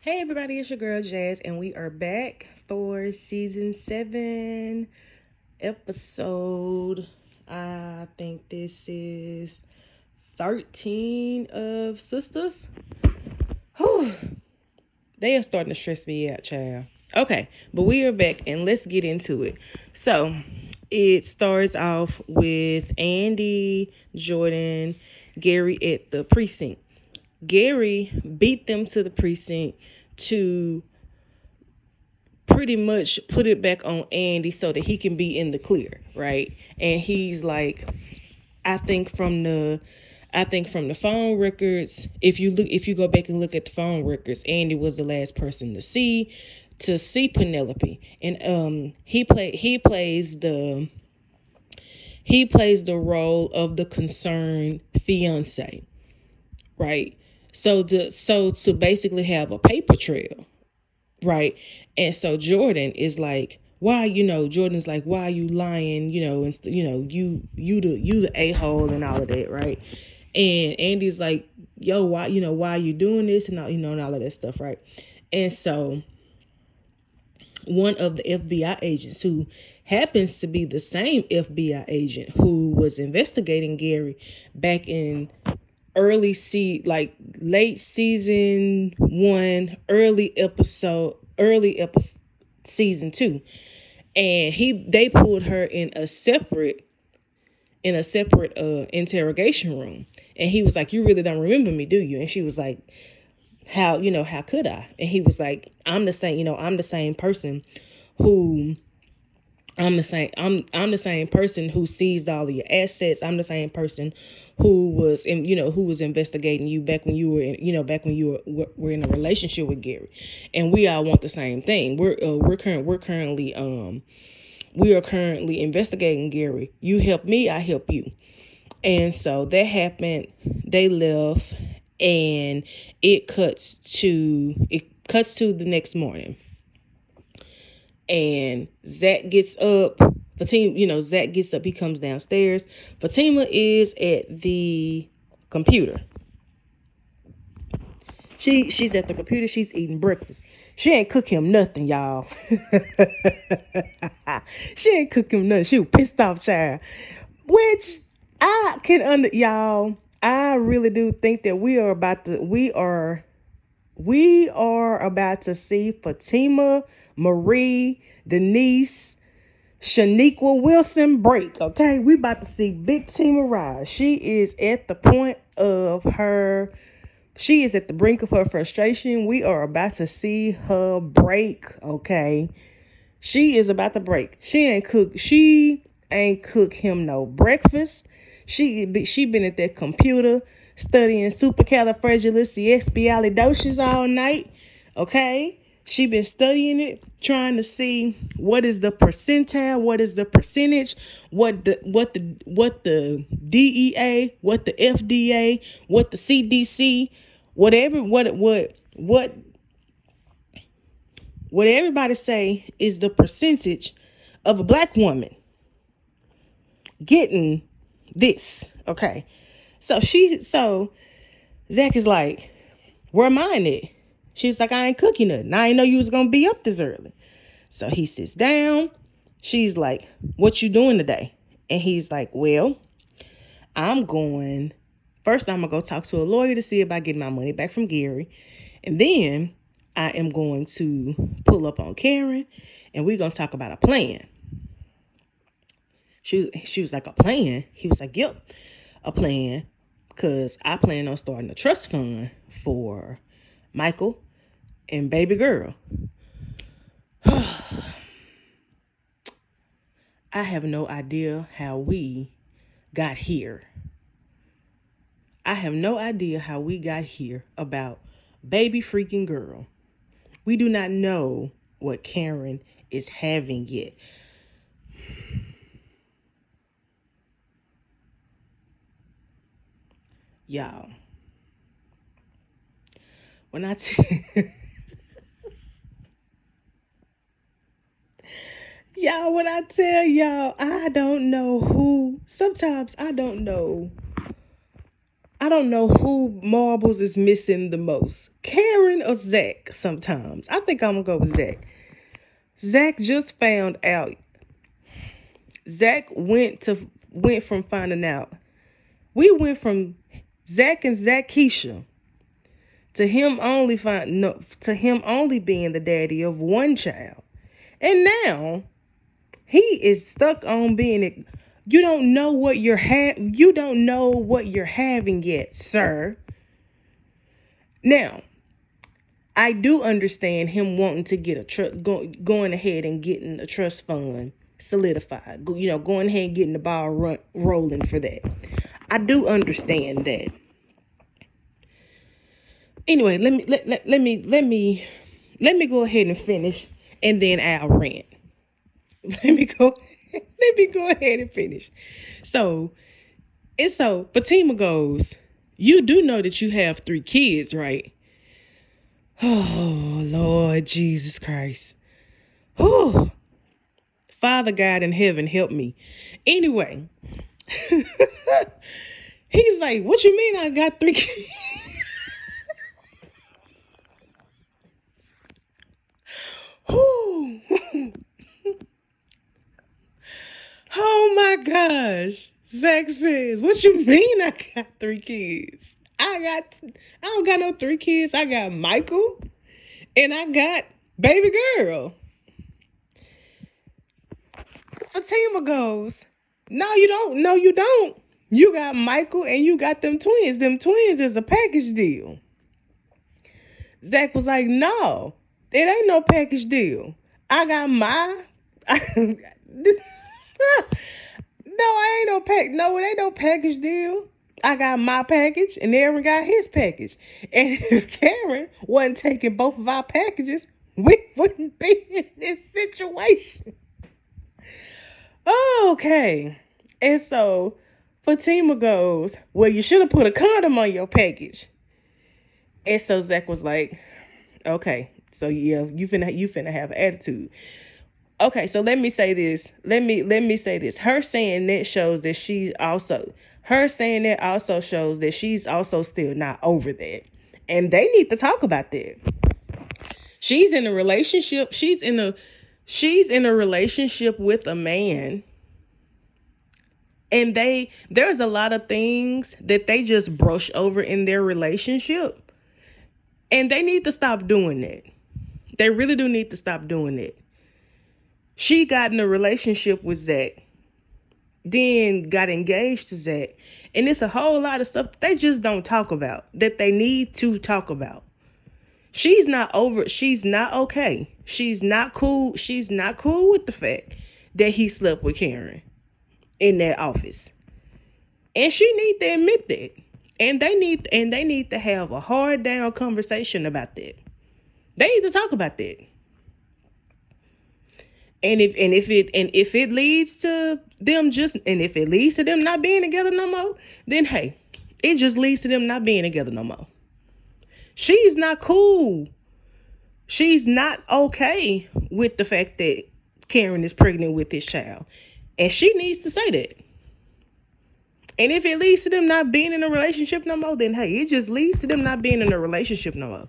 Hey everybody, it's your girl Jazz, and we are back for season 7, episode. I think this is 13 of Sisters. Whew, they are starting to stress me out, child. Okay, but we are back, and let's get into it. So, it starts off with Andy, Jordan, Gary at the precinct. Gary beat them to the precinct to pretty much put it back on Andy so that he can be in the clear, right? And he's like, I think from the phone records, if you go back and look at the phone records, Andy was the last person to see Penelope. And he plays the role of the concerned fiance, right? So to basically have a paper trail, right? And so Jordan's like, why are you lying? You the a-hole and all of that, right? And Andy's like, yo, why are you doing this and all, and all of that stuff, right? And so one of the FBI agents, who happens to be the same FBI agent who was investigating Gary back in late season 1, early episode season 2, and they pulled her in a separate interrogation room, and he was like, you really don't remember me, do you? And she was like, how could I? And he was like, I'm the same person who I'm the same person who seized all of your assets. I'm the same person who was investigating you back when you were in a relationship with Gary, and we all want the same thing. We are currently investigating Gary. You help me, I help you. And so that happened. They left, and it cuts to the next morning. And Zach gets up. Zach gets up. He comes downstairs. Fatima is at the computer. She's at the computer. She's eating breakfast. She ain't cook him nothing, y'all. She ain't cook him nothing. She was pissed off, child. Which I can y'all. I really do think that we are about to see Fatima, Marie, Denise, Shaniqua Wilson break. Okay, we about to see Big Tima rise. She is at the brink of her frustration. We are about to see her break. Okay, she is about to break. She ain't cook him no breakfast. She been at that computer studying supercalifragilisticexpialidocious all night. Okay, she been studying it, trying to see what is the percentile, what is the percentage, what the DEA, what the FDA, what the CDC, whatever what everybody say is the percentage of a black woman getting this. Okay. So Zach is like, where mine at? She's like, I ain't cooking nothing. I ain't know you was gonna be up this early. So he sits down. She's like, what you doing today? And he's like, well, I'm gonna go talk to a lawyer to see if I get my money back from Gary. And then I am going to pull up on Karen, and we're gonna talk about a plan. She was like, a plan? He was like, yep, a plan, because I plan on starting a trust fund for Michael and baby girl. I have no idea how we got here. I have no idea how we got here about baby freaking girl. We do not know what Karen is having yet. Y'all, when I y'all, when I tell y'all, I don't know who. Sometimes I don't know I don't know who Marbles is missing the most, Karen or Zack. Sometimes I think I'm gonna go with Zack. Zack just found out. Zack went from finding out. We went from Zack and Keisha to him only being the daddy of one child, and now he is stuck on being it. You don't know what you're You don't know what you're having yet, sir. Now, I do understand him wanting to get a trust, going ahead and getting a trust fund solidified. Going ahead and getting the ball rolling for that. I do understand that. Anyway, let me go ahead and finish, and then I'll rant. Let me go ahead and finish. So Fatima goes, you do know that you have 3 kids, right? Oh, Lord Jesus Christ. Oh, Father God in heaven, help me. Anyway, he's like, what you mean I got 3 kids? Oh my gosh. Zack says, what you mean I got 3 kids? I don't got no 3 kids. I got Michael and I got baby girl. Fatima goes, no, you don't. No, you don't. You got Michael and you got them twins. Them twins is a package deal. Zack was like, no, it ain't no package deal. I got No, it ain't no package deal. I got my package and Aaron got his package. And if Karen wasn't taking both of our packages, we wouldn't be in this situation. Okay. And so Fatima goes, well, you should have put a condom on your package. And so Zack was like, okay, so yeah, you finna have an attitude. Okay, so let me say this. Let me say this. Her saying that shows that also shows that she's also still not over that. And they need to talk about that. She's in a relationship. She's in a relationship with a man. And there's a lot of things that they just brush over in their relationship. And they need to stop doing that. They really do need to stop doing that. She got in a relationship with Zack, then got engaged to Zack. And it's a whole lot of stuff they just don't talk about that they need to talk about. She's not okay. She's not cool. She's not cool with the fact that he slept with Karen in that office. And she need to admit that. And they need to have a hard down conversation about that. They need to talk about that. And if it leads to them not being together no more, then hey, it just leads to them not being together no more. She's not cool. She's not okay with the fact that Karen is pregnant with this child. And she needs to say that. And if it leads to them not being in a relationship no more, then hey, it just leads to them not being in a relationship no more.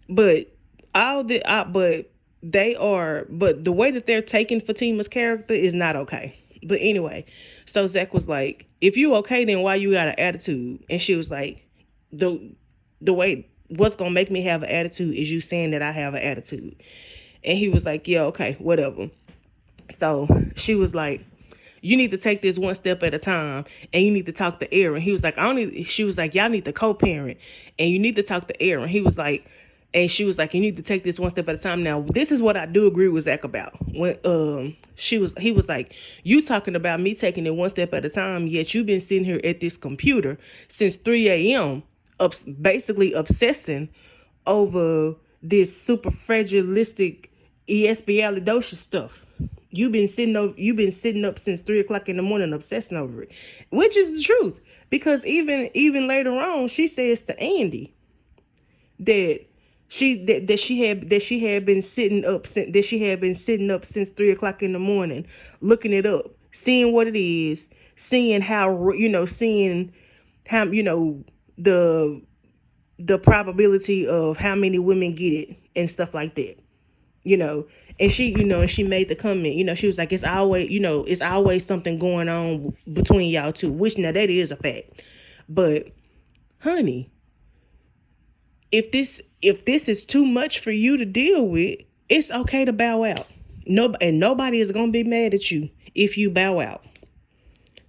But the way that they're taking Fatima's character is not okay. But anyway, so Zack was like, if you okay, then why you got an attitude? And she was like, the way what's gonna make me have an attitude is you saying that I have an attitude. And he was like, yeah, okay, whatever. So she was like, you need to take this one step at a time, and you need to talk to Aaron. He was like, she was like, y'all need to co-parent, and you need to talk to Aaron. He was like, and she was like, you need to take this one step at a time. Now, this is what I do agree with Zack about. When he was like, you talking about me taking it one step at a time, yet you've been sitting here at this computer since 3 a.m. Basically obsessing over this super fragilistic ESBalidocious stuff. You've been sitting up since 3 o'clock in the morning obsessing over it, which is the truth. Because even later on, she says to Andy that she had been sitting up since 3 o'clock in the morning, looking it up, seeing what it is, seeing how, seeing how, the probability of how many women get it and stuff like that, and she made the comment, she was like, it's always something going on between y'all two, which now that is a fact. But honey, if this is too much for you to deal with, it's okay to bow out. And nobody is going to be mad at you if you bow out.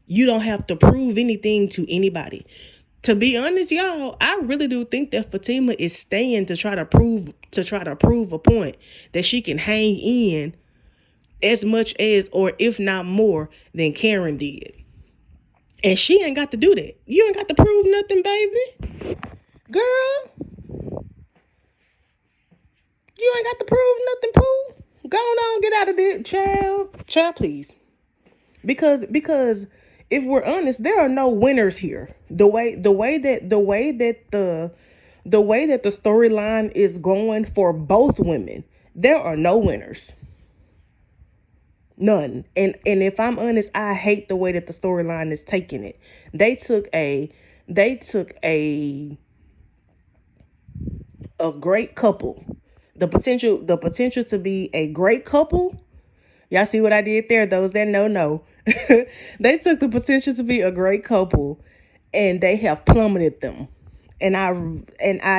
You don't have to prove anything to anybody. To be honest, y'all, I really do think that Fatima is staying to try to prove a point that she can hang in as much as, or if not more than Karen did. And she ain't got to do that. You ain't got to prove nothing, baby. Girl, you ain't got to prove nothing, Pooh. Go on, get out of there, child, please. Because if we're honest, there are no winners here. The way that the storyline is going for both women, there are no winners. None. And if I'm honest, I hate the way that the storyline is taking it. They took a great couple, the potential to be a great couple. Y'all see what I did there? Those that know. They took the potential to be a great couple and they have plummeted them. And I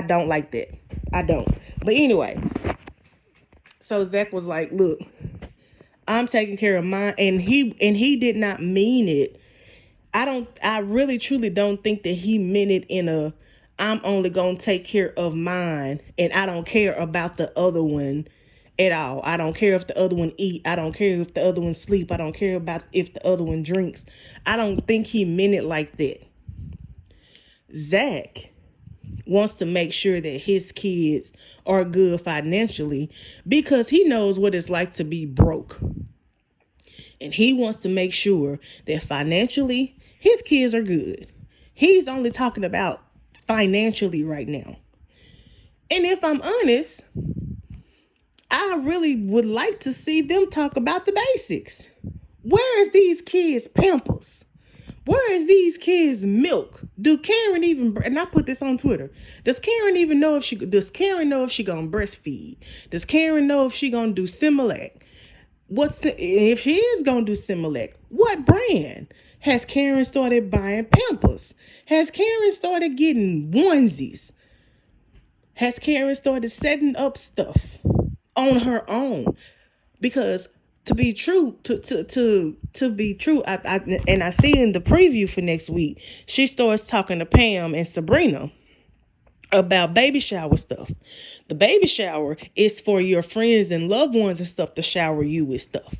don't like that. I don't. But anyway, so Zack was like, look, I'm taking care of mine, and he did not mean it. I really truly don't think that he meant it in a, I'm only going to take care of mine and I don't care about the other one at all. I don't care if the other one eat. I don't care if the other one sleep. I don't care about if the other one drinks. I don't think he meant it like that. Zack wants to make sure that his kids are good financially because he knows what it's like to be broke. And he wants to make sure that financially his kids are good. He's only talking about financially right now. And if I'm honest, I really would like to see them talk about the basics. Where is these kids' Pampers? Where is these kids' milk? Do Karen even, and I put this on Twitter, does Karen even know if she gonna breastfeed? Does Karen know if she gonna do Similac? If she is gonna do Similac, what brand? Has Karen started buying Pampers? Has Karen started getting onesies? Has Karen started setting up stuff on her own? Because to be true, I see in the preview for next week, she starts talking to Pam and Sabrina about baby shower stuff. The baby shower is for your friends and loved ones and stuff to shower you with stuff.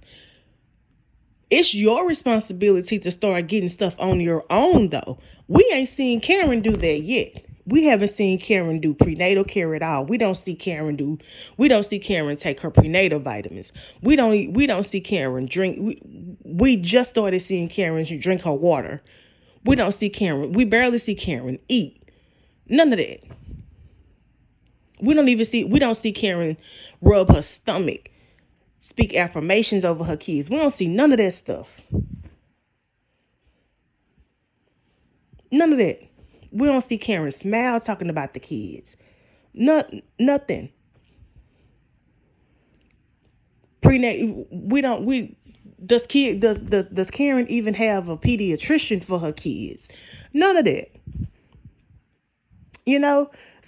It's your responsibility to start getting stuff on your own, though. We ain't seen Karen do that yet. We haven't seen Karen do prenatal care at all. We don't see Karen take her prenatal vitamins. We don't see Karen drink. We just started seeing Karen drink her water. We barely see Karen eat. None of that. We don't see Karen rub her stomach, speak affirmations over her kids. We don't see none of that stuff. None of that. We don't see Karen smile talking about the kids. Nothing. Does Karen even have a pediatrician for her kids? None of that.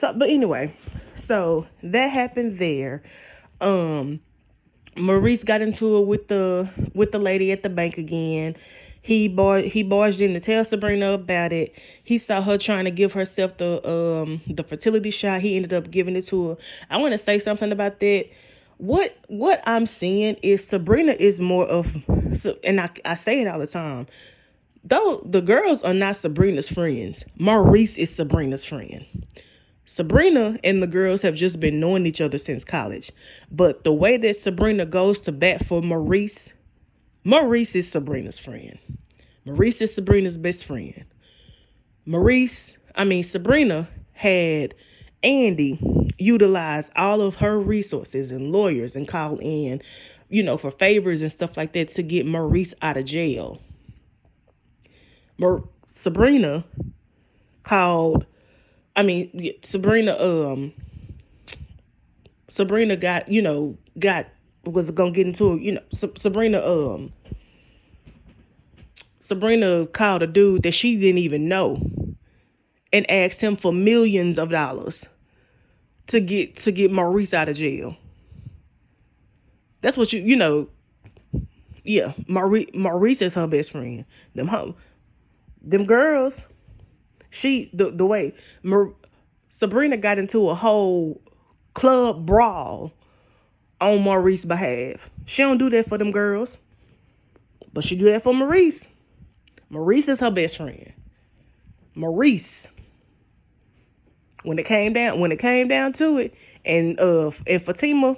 But anyway, so that happened there. Maurice got into it with the lady at the bank again. He barged in to tell Sabrina about it. He saw her trying to give herself the fertility shot. He ended up giving it to her. I want to say something about that. What I'm seeing is Sabrina is more of, and I say it all the time, though the girls are not Sabrina's friends. Maurice is Sabrina's friend. Sabrina and the girls have just been knowing each other since college. But the way that Sabrina goes to bat for Maurice is Sabrina's friend. Maurice is Sabrina's best friend. Sabrina had Andy utilize all of her resources and lawyers and call in, for favors and stuff like that to get Maurice out of jail. Sabrina called. I mean, Sabrina was gonna get into it. Sabrina called a dude that she didn't even know and asked him for millions of dollars to get Maurice out of jail. That's what yeah. Maurice is her best friend. Them girls. The way Sabrina got into a whole club brawl on Maurice's behalf. She don't do that for them girls, but she do that for Maurice. Maurice is her best friend. Maurice. When it came down to it, and Fatima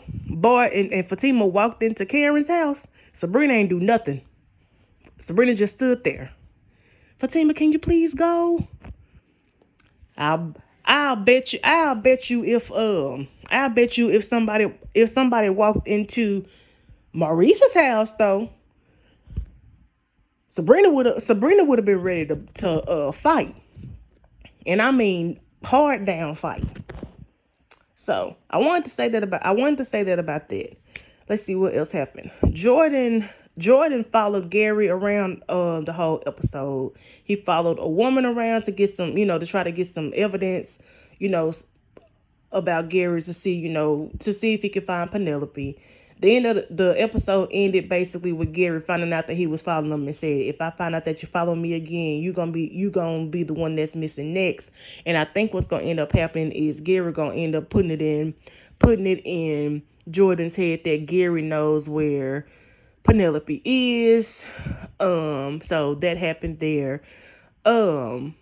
Fatima walked into Karen's house, Sabrina ain't do nothing. Sabrina just stood there. Fatima, can you please go? I'll bet you if somebody walked into Maurice's house though, Sabrina would have been ready to fight. And I mean hard down fight. So I wanted to say that about that. Let's see what else happened. Jordan followed Gary around the whole episode. He followed a woman around to get some, to try to get some evidence, about Gary to see if he could find Penelope. The end of the episode ended basically with Gary finding out that he was following them and said, if I find out that you follow me again, you gonna be the one that's missing next. And I think what's gonna end up happening is Gary gonna end up putting it in Jordan's head that Gary knows where Penelope is. So that happened there. Let's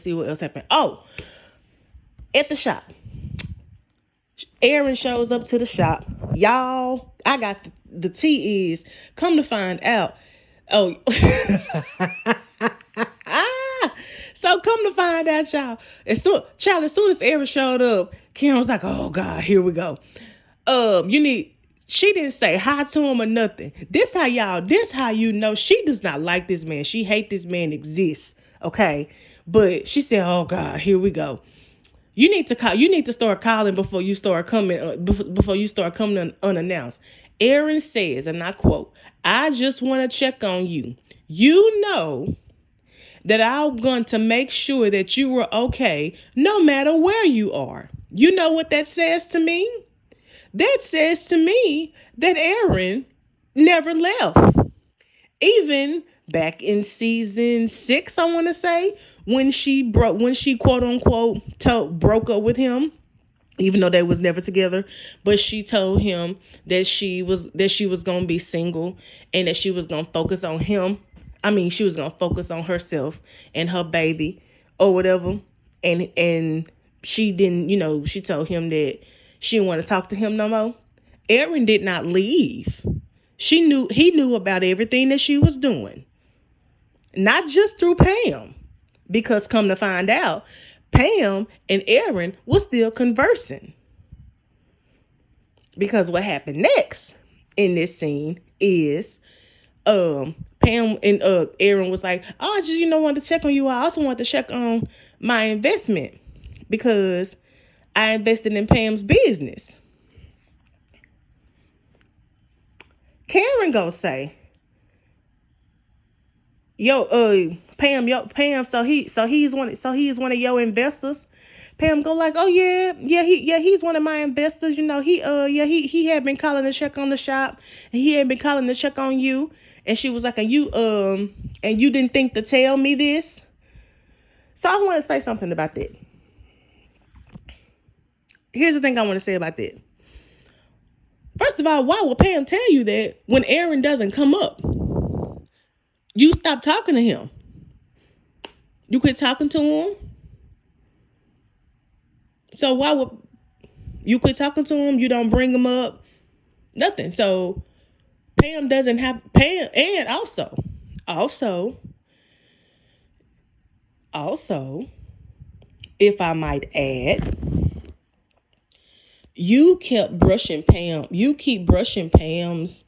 see what else happened. Oh, at the shop, Aaron shows up to the shop. Y'all, I got the tea is, come to find out. Oh, so come to find out, y'all. As soon as Aaron showed up, Karen was like, oh God, here we go. She didn't say hi to him or nothing. This how you know she does not like this man. She hate this man exists. Okay. But she said, oh God, here we go. You need to start calling before you start coming unannounced. Aaron says, and I quote, I just want to check on you. You know that I'm going to make sure that you were okay no matter where you are. You know what that says to me? That says to me that Aaron never left. Even back in season 6, I want to say, when she quote unquote broke up with him, even though they was never together, but she told him that she was going to be single and that she was going to focus on him. I mean, she was going to focus on herself and her baby or whatever. And she didn't, she told him that she didn't want to talk to him no more. Aaron did not leave. He knew about everything that she was doing. Not just through Pam. Because come to find out, Pam and Aaron were still conversing. Because what happened next in this scene is Pam and Aaron was like, oh, I just wanted to check on you. I also wanted to check on my investment because I invested in Pam's business. Karen go say, Pam, so he's one of your investors. Pam go like, oh he's one of my investors. He had been calling to check on the shop, and he had been calling to check on you. And she was like, and you didn't think to tell me this. So I want to say something about that. Here's the thing I want to say about that. First of all, why would Pam tell you that when Aaron doesn't come up? You stop talking to him. You quit talking to him. So why would you quit talking to him? You don't bring him up. Nothing. So Pam doesn't have Pam, and also, if I might add, you keep brushing Pam's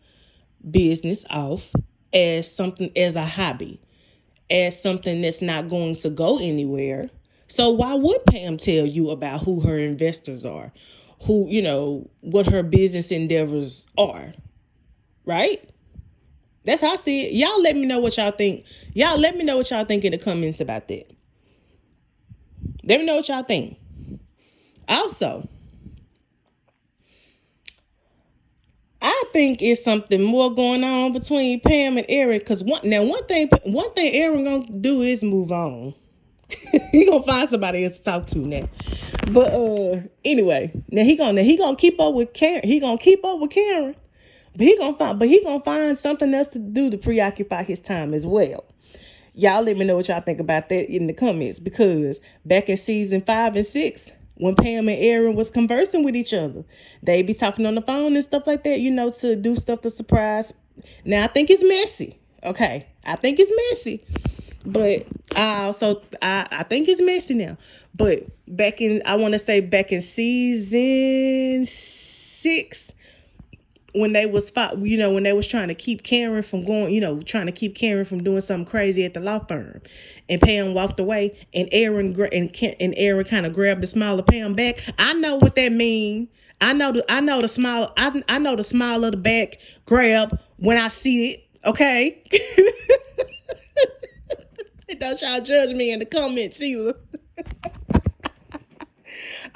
business off as a hobby. as something that's not going to go anywhere. So why would Pam tell you about who her investors are, who, what her business endeavors are, right? That's how I see it. Y'all let me know what y'all think. Y'all let me know what y'all think in the comments about that. Let me know what y'all think. Also, I think it's something more going on between Pam and Aaron. Cause one thing Aaron gonna do is move on. He gonna find somebody else to talk to now. But anyway, now he gonna keep up with Karen. He gonna keep up with Karen. But he gonna find something else to do to preoccupy his time as well. Y'all let me know what y'all think about that in the comments, because back in season 5 and 6, when Pam and Aaron was conversing with each other, they be talking on the phone and stuff like that, to do stuff to surprise. Now I think it's messy. Okay, I think it's messy, but I think it's messy now. But back in season 6, when they was trying to keep Karen from going, trying to keep Karen from doing something crazy at the law firm, and Pam walked away, and Aaron kind of grabbed the smile of Pam back. I know what that mean. I know the smile. I know the smile of the back grab when I see it. Okay. Don't y'all judge me in the comments either.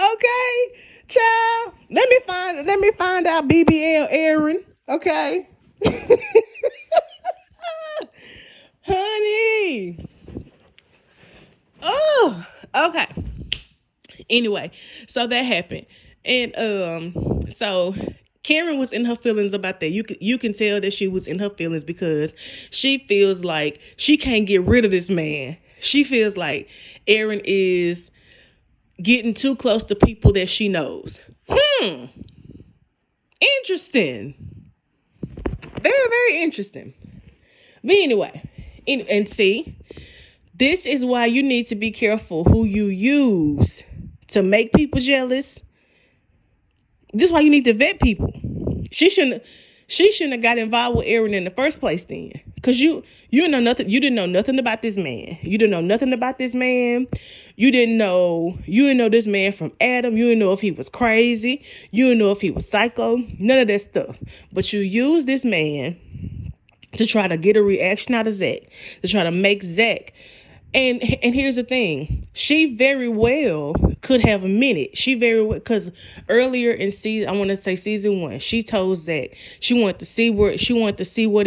Okay, child. Let me find out BBL Aaron. Okay. Honey. Oh, okay. Anyway, so that happened. And so Karen was in her feelings about that. You can tell that she was in her feelings, because she feels like she can't get rid of this man. She feels like Aaron is getting too close to people that she knows. Interesting. Very, very interesting. But anyway, and see, this is why you need to be careful who you use to make people jealous. This is why you need to vet people. She shouldn't have got involved with Aaron in the first place then. Because you know nothing. You didn't know nothing about this man. You didn't know nothing about this man. You didn't know this man from Adam. You didn't know if he was crazy. You didn't know if he was psycho. None of that stuff. But you used this man to try to get a reaction out of Zack, to try to make Zack. And here's the thing. She very well could have a minute. Because earlier in season 1, she told Zack she wanted to see what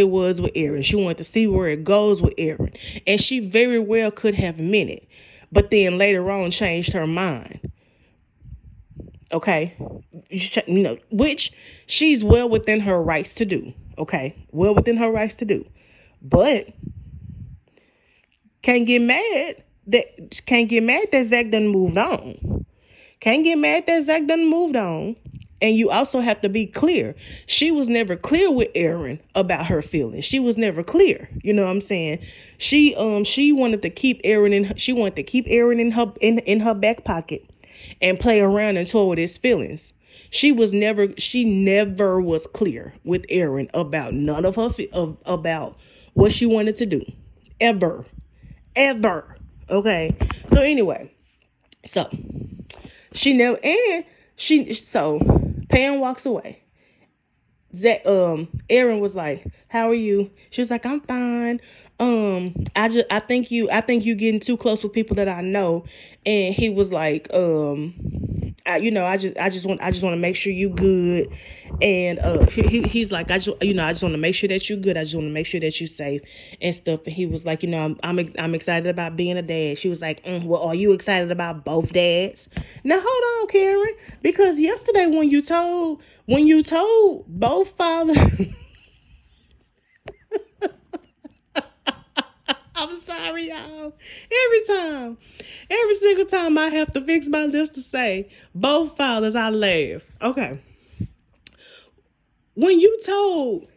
it was with Aaron. She wanted to see where it goes with Aaron. And she very well could have a minute. But then later on changed her mind. Okay? Which she's well within her rights to do. Okay? Well within her rights to do. But can't get mad that Zack done moved on. Can't get mad that Zack done moved on. And you also have to be clear. She was never clear with Aaron about her feelings. She was never clear. You know what I'm saying? She wanted to keep Aaron in her back pocket and play around and toy with his feelings. She never was clear with Aaron about none of her about what she wanted to do. Ever. Okay. So anyway, so Pam walks away. Aaron was like, "How are you?" She was like, "I'm fine. I think you getting too close with people that I know." And he was like, I just want to make sure you good. And he's like, I just want to make sure that you good. I just want to make sure that you safe and stuff. And he was like, I'm excited about being a dad. She was like, well, are you excited about both dads? Now hold on, Karen, because yesterday when you told both fathers. I'm sorry, y'all. Every single time I have to fix my lips to say both fathers, I laugh. Okay. When you told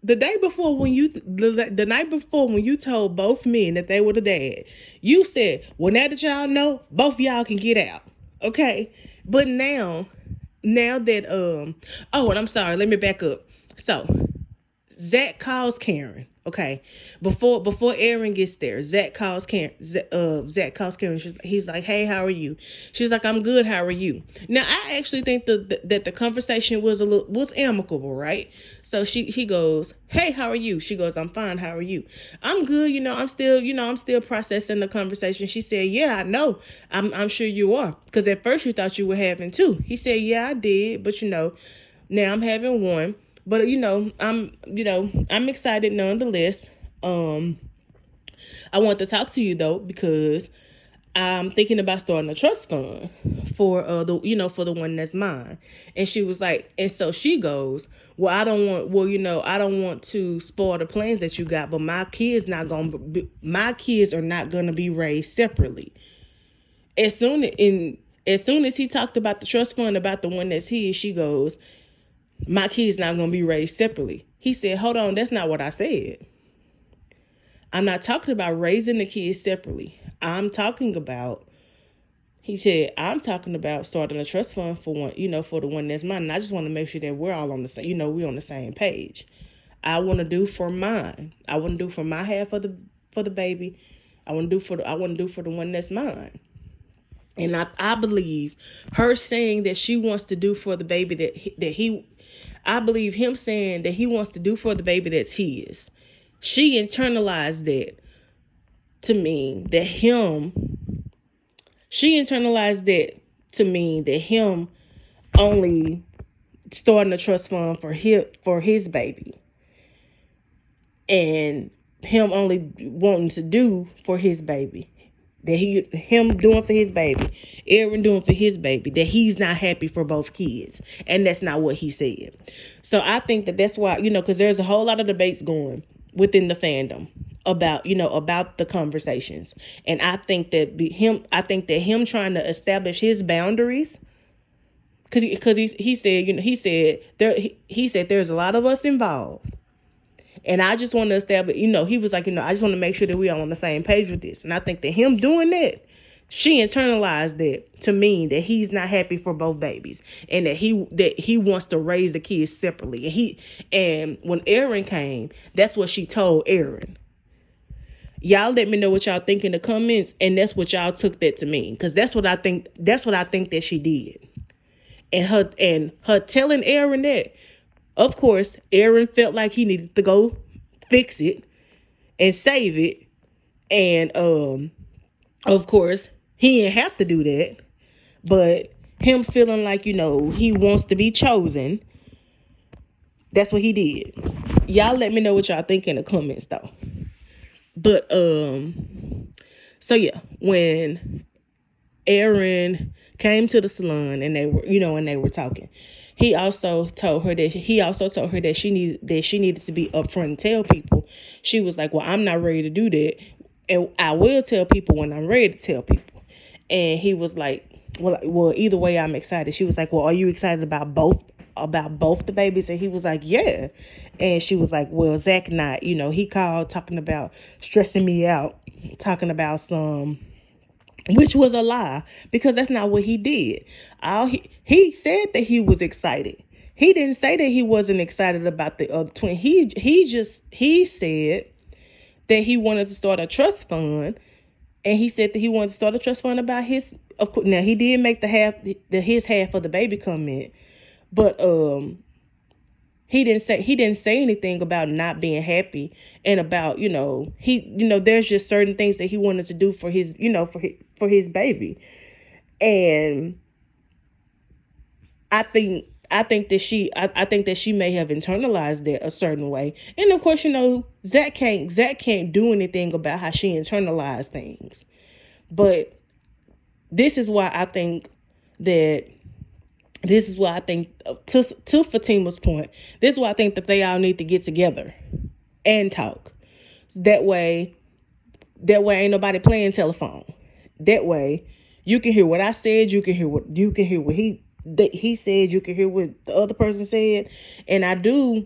the night before when you told both men that they were the dad, you said, well, now that y'all know, both of y'all can get out. Okay. But now that and I'm sorry, let me back up. So Zack calls Karen. Okay, before Aaron gets there, Zach calls Karen. Zach calls Karen. He's like, "Hey, how are you?" She's like, "I'm good. How are you?" Now, I actually think that the conversation was amicable, right? So he goes, "Hey, how are you?" She goes, "I'm fine. How are you?" "I'm good. I'm still processing the conversation." She said, "Yeah, I know. I'm sure you are, because at first you thought you were having two." He said, "Yeah, I did, but now I'm having one." But I'm excited nonetheless. I want to talk to you though, because I'm thinking about starting a trust fund for for the one that's mine. And she was like, and so she goes, "Well, I don't want to spoil the plans that you got, but my kids are not gonna be raised separately." As soon as he talked about the trust fund, about the one that's his, she goes, "My kid's not going to be raised separately." He said, "Hold on, that's not what I said. I'm not talking about raising the kids separately. He said, I'm talking about starting a trust fund for for the one that's mine. And I just want to make sure that we're all on the same, we're on the same page. I want to do for mine. I want to do for my half for the baby. I want to do for the one that's mine." And I believe her saying that she wants to do for the baby I believe him saying that he wants to do for the baby that's his. She internalized that to mean that him only starting a trust fund for his baby, and him only wanting to do for his baby. That him doing for his baby, Aaron doing for his baby, that he's not happy for both kids. And that's not what he said. So I think that's why, because there's a whole lot of debates going within the fandom about the conversations. And I think that him trying to establish his boundaries, because he said there's a lot of us involved. And I just want to establish, he was like, I just want to make sure that we are on the same page with this. And I think that him doing that, she internalized that to mean that he's not happy for both babies, and that he wants to raise the kids separately. And when Aaron came, that's what she told Aaron. Y'all let me know what y'all think in the comments, and that's what y'all took that to mean, because that's what I think that she did. And her telling Aaron that, of course, Aaron felt like he needed to go fix it and save it. And of course, he didn't have to do that. But him feeling like, he wants to be chosen, that's what he did. Y'all let me know what y'all think in the comments though. But so yeah, when Aaron came to the salon and they were talking, he also told her that she needed to be upfront and tell people. She was like, "Well, I'm not ready to do that, and I will tell people when I'm ready to tell people." And he was like, well, either way, I'm excited. She was like, "Well, are you excited about both the babies?" And he was like, "Yeah." And she was like, "Well, Zach not, he called talking about stressing me out, talking about some," which was a lie, because that's not what he did. He said that he was excited. He didn't say that he wasn't excited about the other twin. He said that he wanted to start a trust fund, and he said that he wanted to start a trust fund about his. Of course, now he did make his half of the baby come in, but he didn't say anything about not being happy, and about there's just certain things that he wanted to do for his for his baby. And I think that she may have internalized that a certain way. And of course, Zach can't do anything about how she internalized things. But this is why I think to Fatima's point, this is why I think that they all need to get together and talk. That way ain't nobody playing telephone. That way you can hear what I said, you can hear what he said, you can hear what the other person said. And I do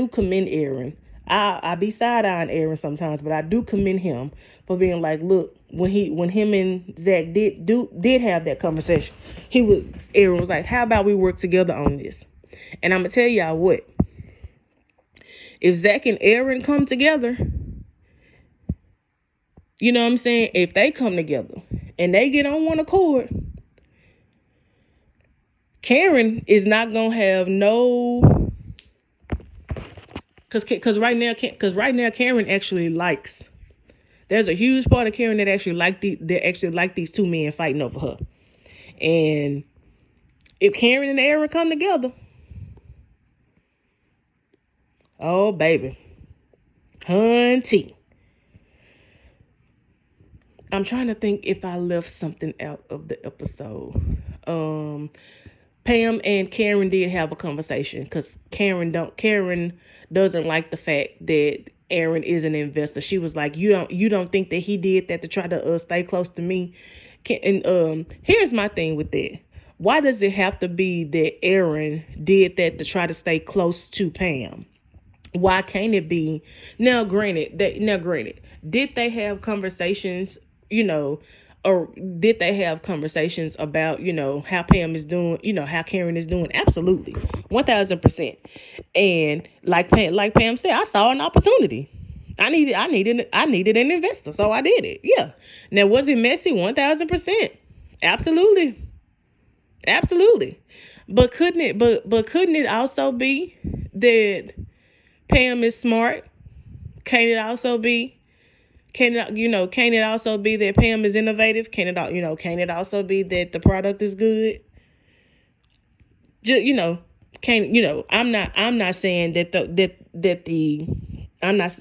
commend Aaron. I be side-eyeing Aaron sometimes, but I do commend him for being like, look, when him and Zach did have that conversation, Aaron was like, "How about we work together on this?" And I'm gonna tell y'all what, If Zack and Aaron come together, you know what I'm saying? If they come together and they get on one accord, Karen is not gonna have no, cause right now Karen actually likes. There's a huge part of Karen that actually like these two men fighting over her. And if Karen and Aaron come together, oh baby, hunty. I'm trying to think if I left something out of the episode. Pam and Karen did have a conversation because Karen doesn't like the fact that Aaron is an investor. She was like, you don't think that he did that to try to stay close to me? And here's my thing with that. Why does it have to be that Aaron did that to try to stay close to Pam? Why can't it be? Now, granted, did they have conversations, or did they have conversations about, how Pam is doing, how Karen is doing? Absolutely. 1000%. And like Pam said, I saw an opportunity. I needed an investor. So I did it. Yeah. Now, was it messy? 1000%. Absolutely. Absolutely. But couldn't it also be that Pam is smart? Can't it also be that Pam is innovative? Can it also be that the product is good? I'm not saying that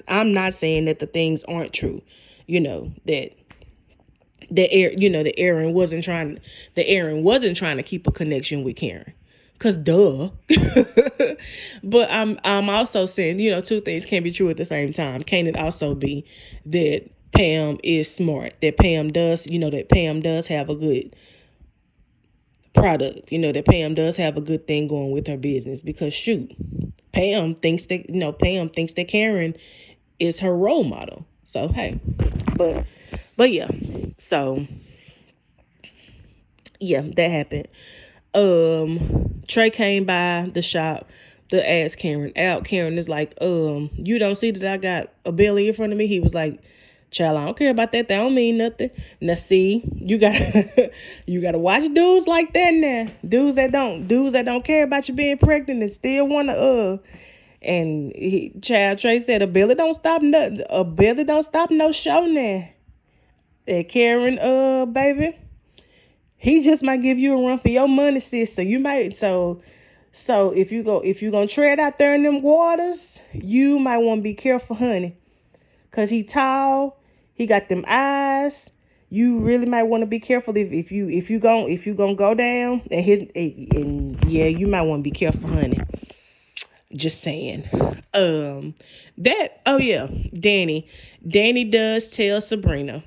I'm not saying that the things aren't true. That Aaron wasn't trying to keep a connection with Karen. Cause duh. But I'm also saying, two things can't be true at the same time. Can it also be that Pam is smart? That Pam does have a good product, that Pam does have a good thing going with her business? Because shoot, Pam thinks that Karen is her role model. So hey. But yeah. So yeah, that happened. Trey came by the shop to ask Karen out. Karen is like, you don't see that I got a belly in front of me? He was like, child, I don't care about that. That don't mean nothing. Now see, you gotta watch dudes like that now. Dudes that don't care about you being pregnant and still wanna and Trey said a belly don't stop no show now. And Karen, baby, he just might give you a run for your money, sis. So you might so if you're gonna tread out there in them waters, you might want to be careful, honey. Cause he tall, he got them eyes. You really might want to be careful if you gonna go down and you might want to be careful, honey. Just saying. Danny does tell Sabrina.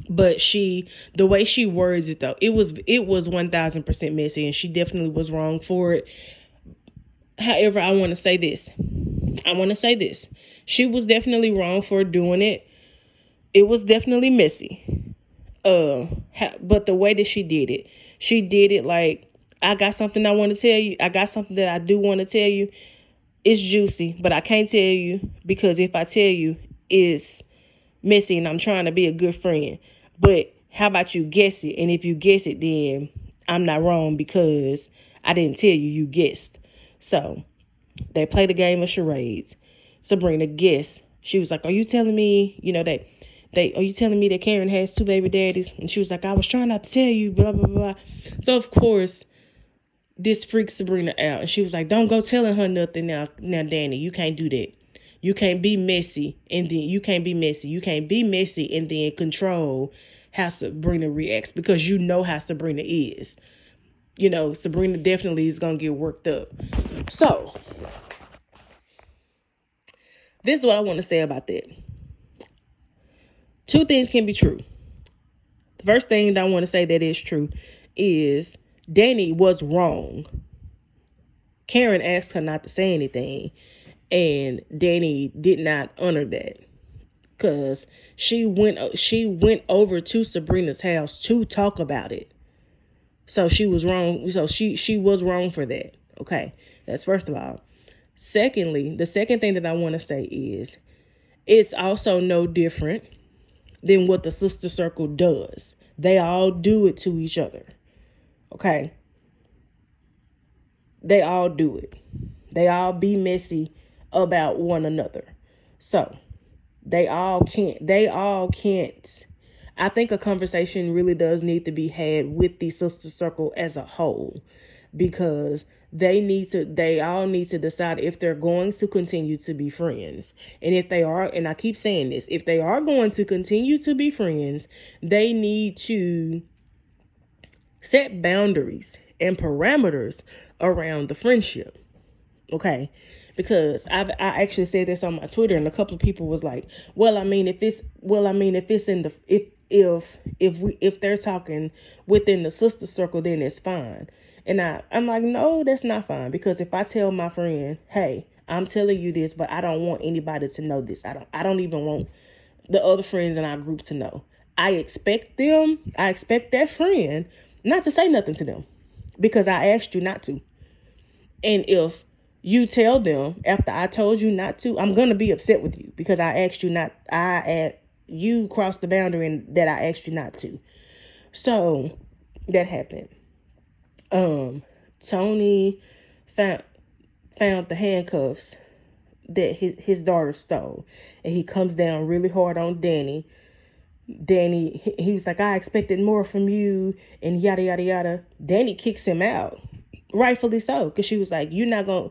But the way she words it though, it was 1000% messy, and she definitely was wrong for it. However, I want to say this. She was definitely wrong for doing it. It was definitely messy. But the way that she did it like, I got something I want to tell you. I got something that I do want to tell you. It's juicy, but I can't tell you because if I tell you, it's messy, and I'm trying to be a good friend. But how about you guess it? And if you guess it, then I'm not wrong because I didn't tell you, you guessed. So they played a game of charades. Sabrina guessed. She was like, are you telling me, are you telling me that Karen has 2 baby daddies? And she was like, I was trying not to tell you, blah, blah, blah. So of course, this freaked Sabrina out. And she was like, don't go telling her nothing now, Danny. You can't do that. You can't be messy and then control how Sabrina reacts, because you know how Sabrina is. Sabrina definitely is going to get worked up. So this is what I want to say about that. 2 things can be true. The first thing that I want to say that is true is Danny was wrong. Karen asked her not to say anything. And Danny did not honor that, because she went over to Sabrina's house to talk about it. So she was wrong. So she was wrong for that. Okay, that's first of all. Secondly, the second thing that I want to say is it's also no different than what the sister circle does. They all do it to each other. Okay? They all do it. They all be messy about one another. So, they all can't. I think a conversation really does need to be had with the sister circle as a whole, because they all need to decide if they're going to continue to be friends. And if they are, and I keep saying this, if they are going to continue to be friends, they need to set boundaries and parameters around the friendship. Okay? Because I actually said this on my Twitter, and a couple of people was like, if they're talking within the sister circle, then it's fine. And I'm like, no, that's not fine. Because if I tell my friend, hey, I'm telling you this, but I don't want anybody to know this. I don't even want the other friends in our group to know. I expect that friend not to say nothing to them because I asked you not to. And if you tell them after I told you not to, I'm going to be upset with you because I asked you not. You crossed the boundary and that I asked you not to. So that happened. Tony found the handcuffs that his daughter stole, and he comes down really hard on Danny. Danny, he was like, I expected more from you, and yada yada yada. Danny kicks him out, rightfully so, because she was like, you're not gonna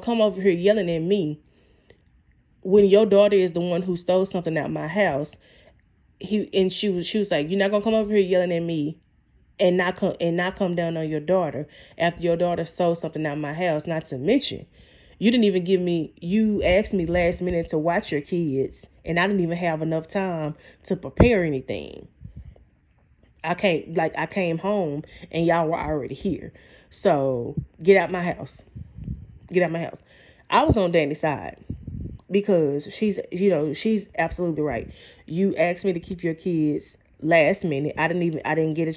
come over here yelling at me when your daughter is the one who stole something out of my house. She was like, you're not gonna come over here yelling at me and not come down on your daughter after your daughter stole something out of my house. Not to mention, you asked me last minute to watch your kids, and I didn't even have enough time to prepare anything. I came home and y'all were already here. So get out my house. I was on Danny's side because she's absolutely right. You asked me to keep your kids last minute. I didn't get a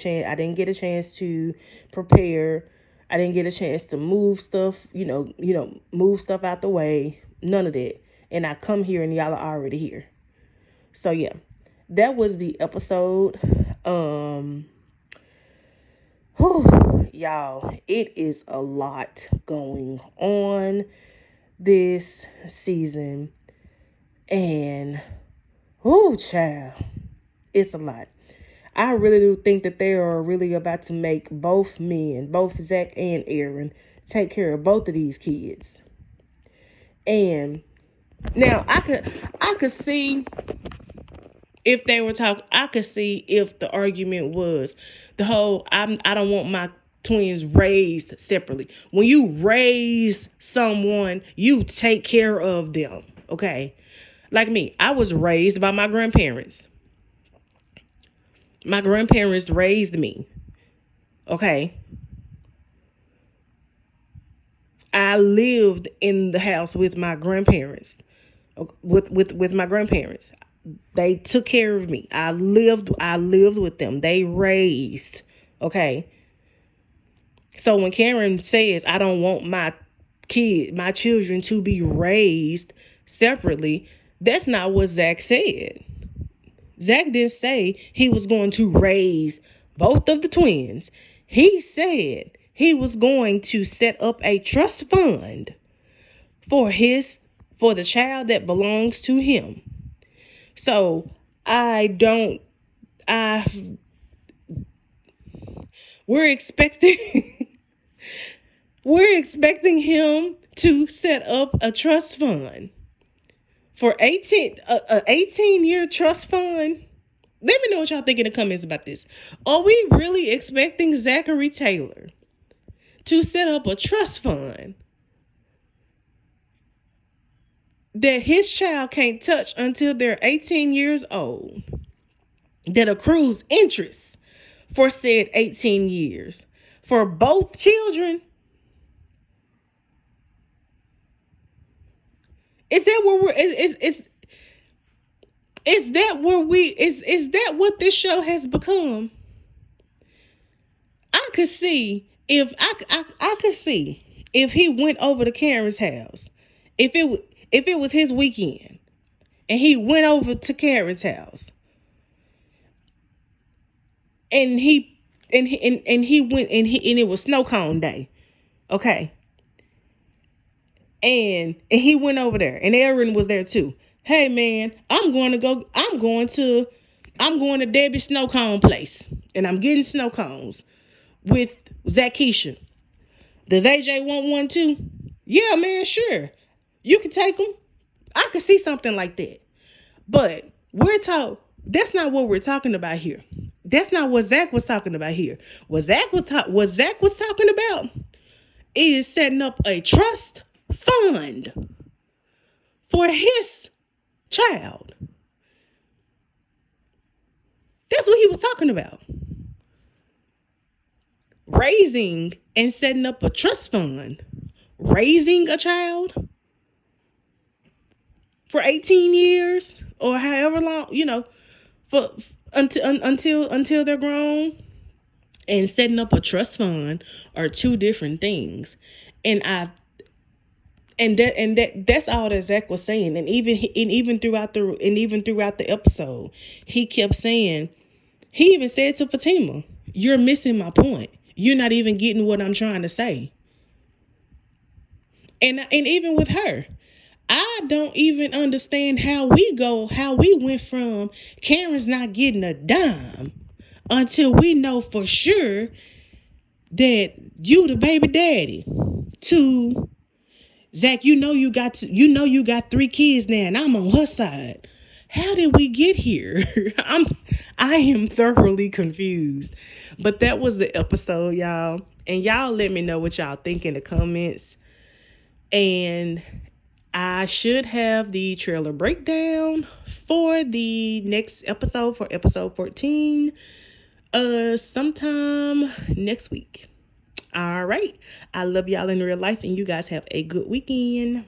chance to prepare. I didn't get a chance to move stuff, move stuff out the way. None of that. And I come here and y'all are already here. So yeah, that was the episode. Y'all, it is a lot going on this season. And child, it's a lot. I really do think that they are really about to make both Zack and Aaron, take care of both of these kids. And now I could see if they were talking. I could see if the argument was the whole I don't want my twins raised separately. When you raise someone, you take care of them. Okay, like me, I was raised by my grandparents. My grandparents raised me. Okay. I lived in the house with my grandparents. With my grandparents. They took care of me. I lived with them. They raised. Okay. So when Karen says, I don't want my children to be raised separately, that's not what Zack said. Zack didn't say he was going to raise both of the twins. He said he was going to set up a trust fund for the child that belongs to him. So we're expecting him to set up a trust fund for 18-year trust fund. Let me know what y'all think in the comments about this. Are we really expecting Zachary Taylor to set up a trust fund that his child can't touch until they're 18 years old, that accrues interest for said 18 years for both children? Is that what this show has become? I could see if he went over to Karen's house, if it was his weekend and he went over to Karen's house and he went and it was snow cone day, okay, and he went over there and Aaron was there too. Hey man, I'm going to Debbie's snow cone place and I'm getting snow cones with Zakisha. Does AJ want one too? Yeah, man, sure. You can take them. I could see something like that. But that's not what we're talking about here. That's not what Zach was talking about here. What Zach was talking about is setting up a trust fund for his child. That's what he was talking about. Raising and setting up a trust fund. Raising a child for 18 years or however long, for until they're grown, and setting up a trust fund are two different things. And that's all that Zach was saying. And even throughout the episode, he kept saying, he even said to Fatima, "You're missing my point. You're not even getting what I'm trying to say." And even with her, I don't even understand how we went from Karen's not getting a dime until we know for sure that you the baby daddy, to Zach, you got 3 kids now and I'm on her side. How did we get here? I am thoroughly confused. But that was the episode, y'all. And y'all let me know what y'all think in the comments. And I should have the trailer breakdown for the next episode, for episode 14, sometime next week. All right. I love y'all in real life, and you guys have a good weekend.